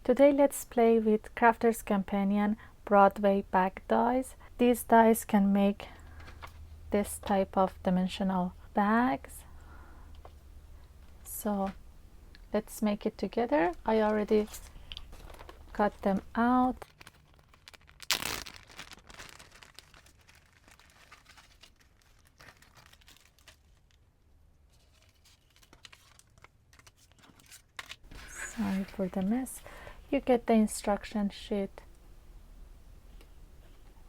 Today let's play with Crafter's Companion Broadway bag dies. These dies can make this type of dimensional bags. So let's make it together. I already cut them out. Sorry for the mess. You get the instruction sheet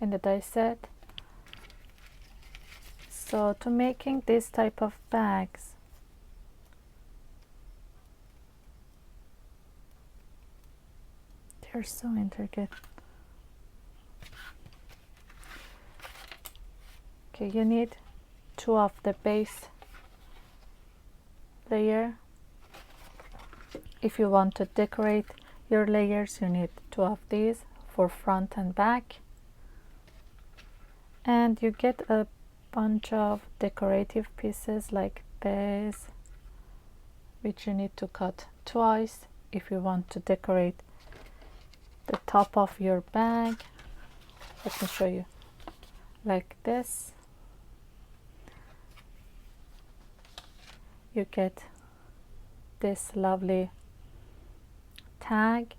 in the die set. So to making this type of bags, they're so intricate. Okay, you need 2 of the base layer. If you want to decorate your layers, you need 2 of these for front and back. And you get a bunch of decorative pieces like this, which you need to cut twice if you want to decorate the top of your bag. Let me show you. Like this. You get this lovely tag,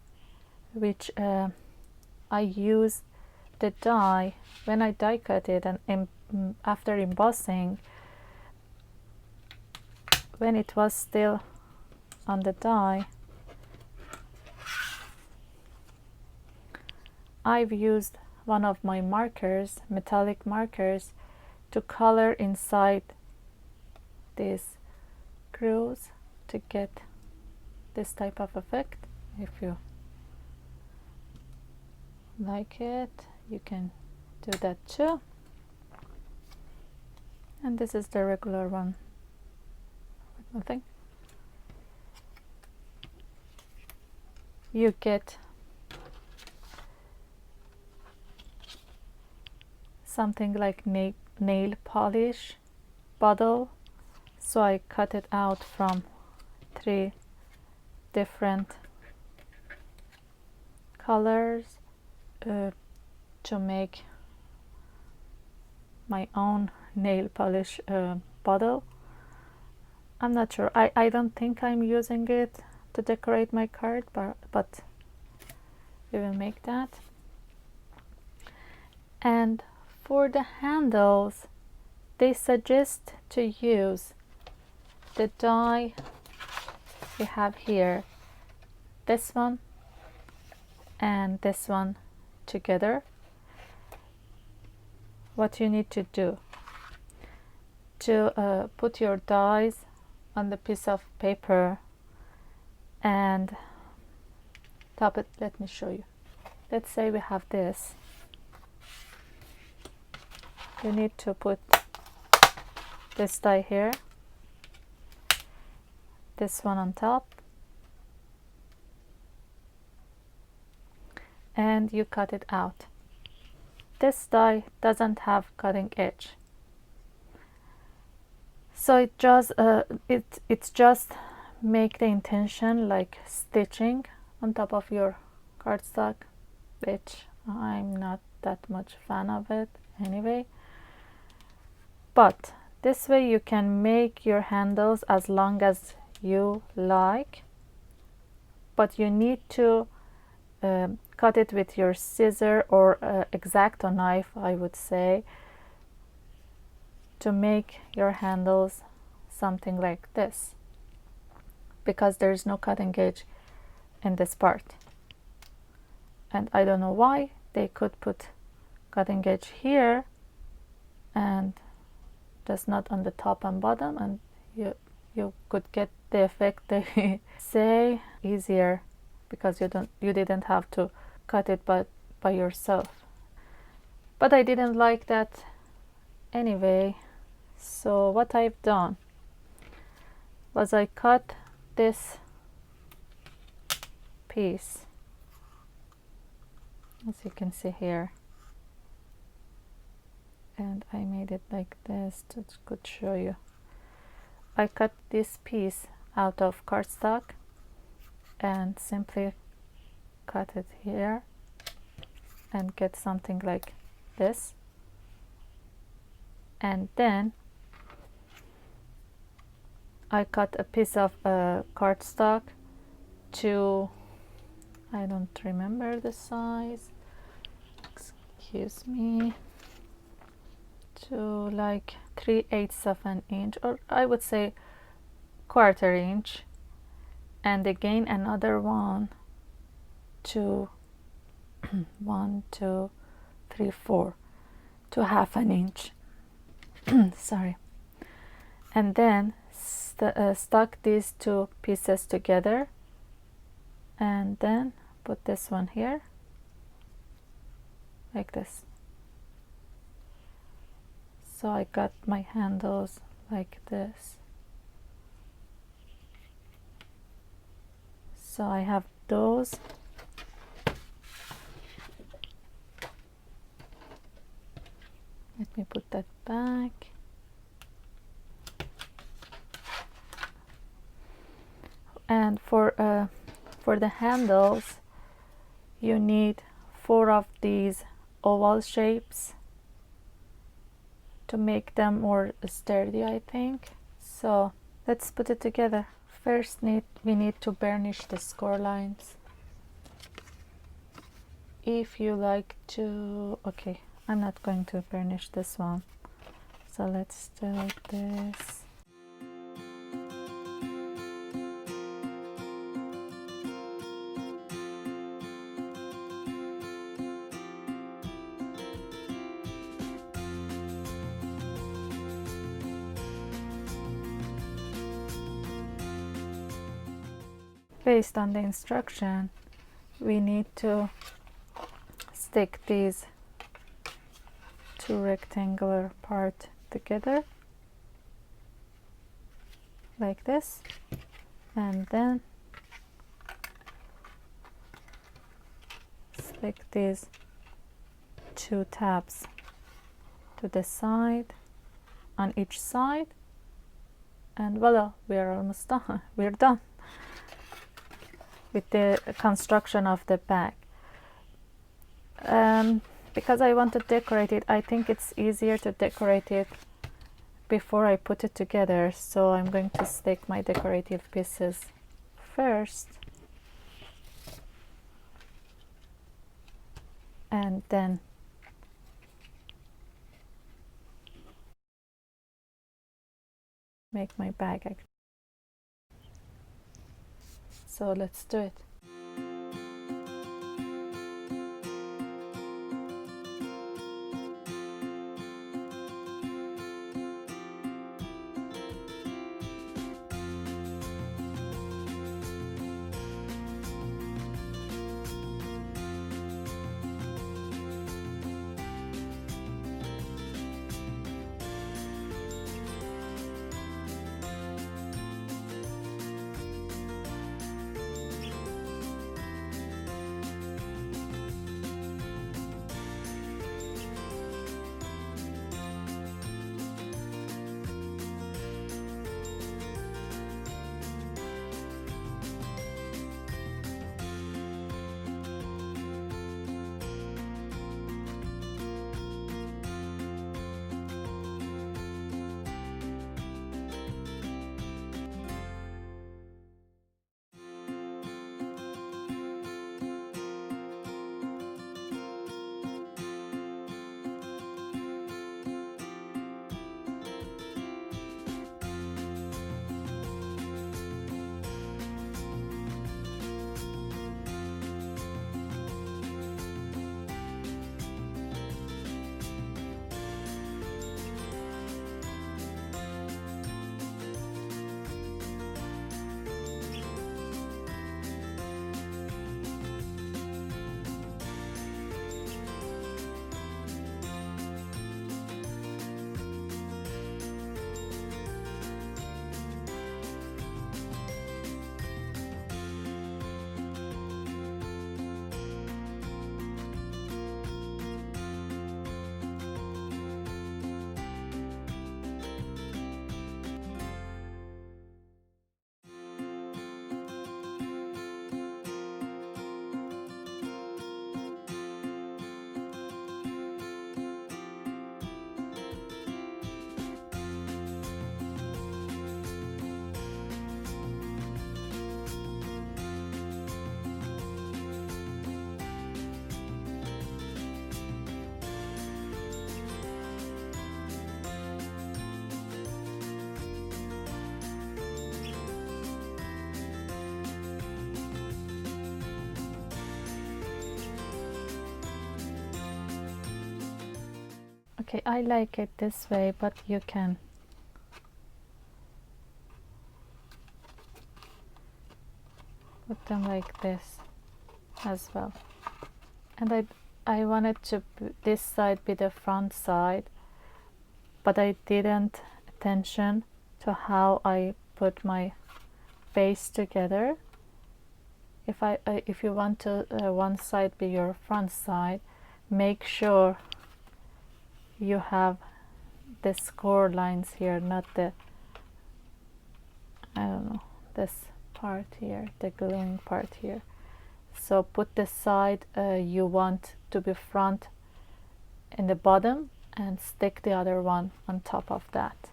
which I use the die when I die cut it, and after embossing, when it was still on the die, I've used one of my markers, metallic markers, to color inside these grooves to get this type of effect. If you like it, you can do that too. And this is the regular one with nothing. You get something like nail polish bottle. So I cut it out from 3 different colors to make my own nail polish bottle. I'm not sure. I don't think I'm using it to decorate my card, but we will make that. And for the handles, they suggest to use the die we have here, this one and this one together. What you need to do to put your dies on the piece of paper and top it. Let me show you. Let's say we have this. You need to put this die here, this one on top, and you cut it out. This die doesn't have cutting edge, so it's just make the intention like stitching on top of your cardstock, which I'm not that much fan of it anyway. But this way you can make your handles as long as you like, but you need to cut it with your scissor or X-Acto knife, I would say, to make your handles something like this, because there's no cutting edge in this part. And I don't know why. They could put cutting edge here and just not on the top and bottom, and you could get the effect they say easier, because you didn't have to cut it by yourself. But I didn't like that anyway. So what I've done was I cut this piece, as you can see here, and I made it like this to could show you. I cut this piece out of cardstock and simply cut it here and get something like this, and then I cut a piece of cardstock to, I don't remember the size, excuse me, to like 3/8 of an inch, or I would say 1/4 inch, and again another one to 1, 2, 3, 4 to 1/2 an inch. Sorry. And then stuck these two pieces together, and then put this one here like this. So I got my handles like this. So I have those. Let me put that back. And for the handles, you need 4 of these oval shapes to make them more sturdy, I think. So let's put it together. First we need to burnish the score lines. If you like to, okay, I'm not going to burnish this one, so let's do this. Based on the instruction, we need to stick these two rectangular part together like this, and then stick these 2 tabs to the side on each side, and voila, we are almost done. We're done with the construction of the bag. Because I want to decorate it, I think it's easier to decorate it before I put it together, so I'm going to stick my decorative pieces first, and then make my bag. So let's do it. Okay, I like it this way, but you can put them like this as well. And I wanted to this side be the front side, but I didn't attention to how I put my face together. If you want to one side be your front side, make sure you have the score lines here, not the, I don't know, this part here, the gluing part here. So put the side you want to be front in the bottom and stick the other one on top of that.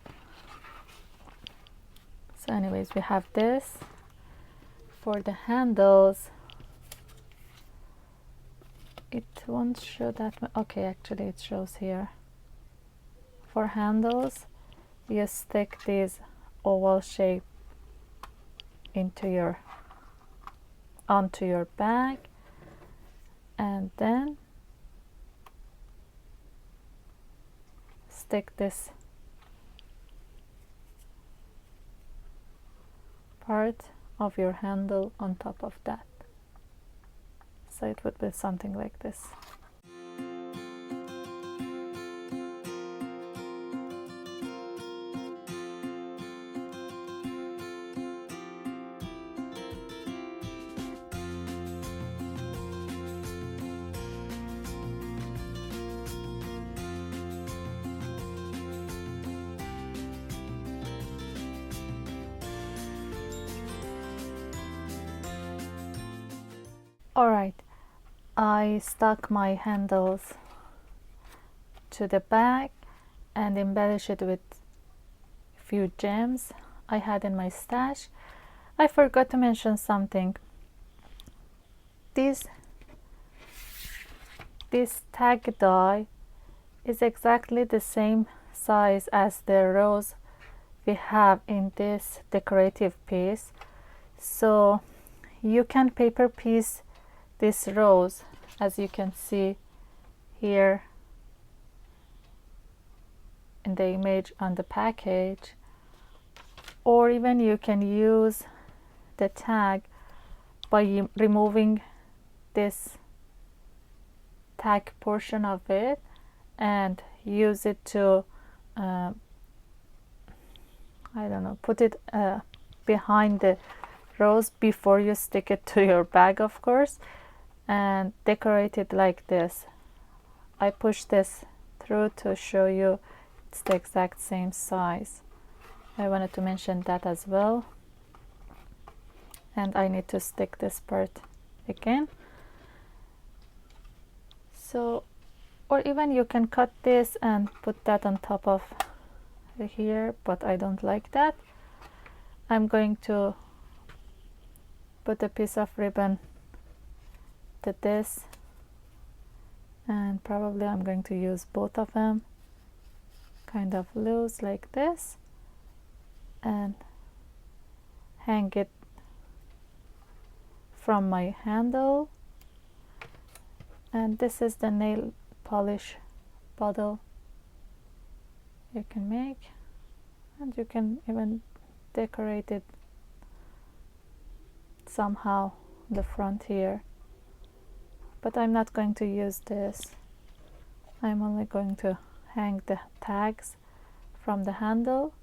So anyways, we have this. For the handles, it won't show that. Okay, actually it shows here. For handles, you stick these oval shape onto your bag, and then stick this part of your handle on top of that. So it would be something like this. Alright, I stuck my handles to the bag and embellished it with a few gems I had in my stash. I forgot to mention something. This tag die is exactly the same size as the rose we have in this decorative piece. So you can paper piece this rose, as you can see here in the image on the package, or even you can use the tag by removing this tag portion of it and use it to I don't know, put it behind the rose before you stick it to your bag, of course, and decorate it like this. I push this through to show you it's the exact same size. I wanted to mention that as well. And I need to stick this part again. So, or even you can cut this and put that on top of here, but I don't like that. I'm going to put a piece of ribbon to this, and probably I'm going to use both of them kind of loose like this and hang it from my handle. And this is the nail polish bottle you can make, and you can even decorate it somehow the front here, but I'm not going to use this. I'm only going to hang the tags from the handle.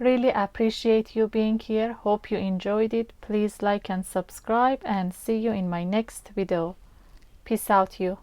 Really appreciate you being here. Hope you enjoyed it. Please like and subscribe, and see you in my next video. Peace out you.